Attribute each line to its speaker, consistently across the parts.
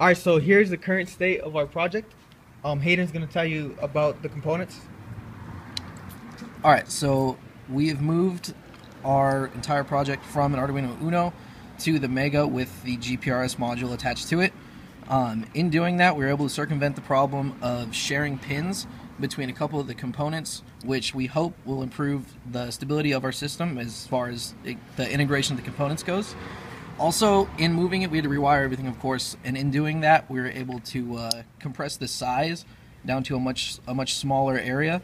Speaker 1: All right, so here's the current state of our project. Hayden's gonna tell you about the components.
Speaker 2: All right, so we have moved our entire project from an Arduino Uno to the Mega with the GPRS module attached to it. In doing that, we were able to circumvent the problem of sharing pins between a couple of the components, which we hope will improve the stability of our system as far as the integration of the components goes. Also, in moving it, we had to rewire everything, of course, and in doing that, we were able to compress the size down to a much smaller area,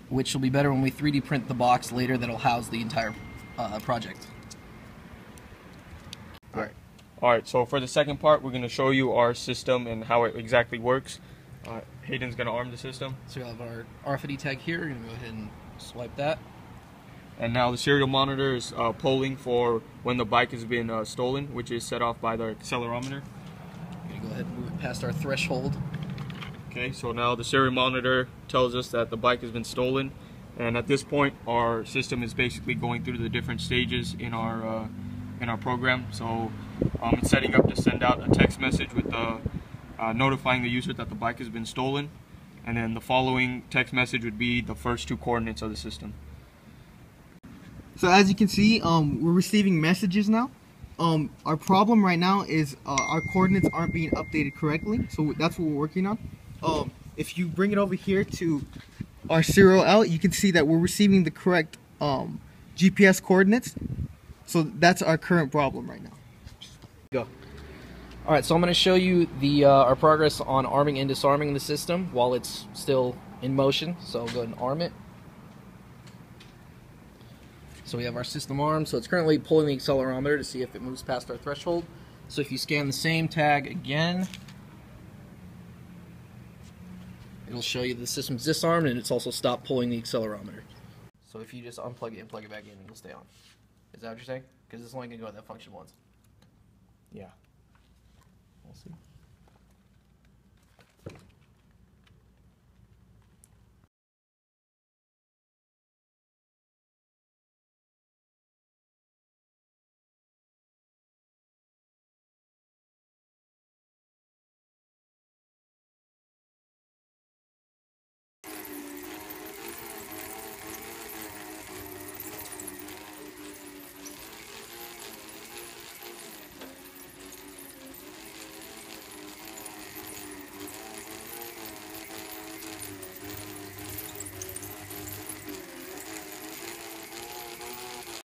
Speaker 2: which will be better when we 3D print the box later that'll house the entire project.
Speaker 3: All right, so for the second part, we're going to show you our system and how it exactly works. Hayden's going to arm the system.
Speaker 2: So we have our RFID tag here. We're going to go ahead and swipe that.
Speaker 3: And now the serial monitor is polling for when the bike has been stolen, which is set off by the accelerometer.
Speaker 2: We're going to go ahead and move it past our threshold.
Speaker 3: Okay, so now the serial monitor tells us that the bike has been stolen. And at this point, our system is basically going through the different stages in our program. So it's setting up to send out a text message with notifying the user that the bike has been stolen. And then the following text message would be the first two coordinates of the system.
Speaker 1: So as you can see, we're receiving messages now. Our problem right now is our coordinates aren't being updated correctly, so that's what we're working on. If you bring it over here to our serial out, you can see that we're receiving the correct GPS coordinates. So that's our current problem right now. Go.
Speaker 2: All right, so I'm going to show you our progress on arming and disarming the system while it's still in motion. So I'll go ahead and arm it. So we have our system armed, so it's currently pulling the accelerometer to see if it moves past our threshold. So if you scan the same tag again, it'll show you the system's disarmed and it's also stopped pulling the accelerometer. So if you just unplug it and plug it back in, it'll stay on. Is that what you're saying? Because it's only going to go at that function once.
Speaker 3: Yeah.
Speaker 2: We'll see.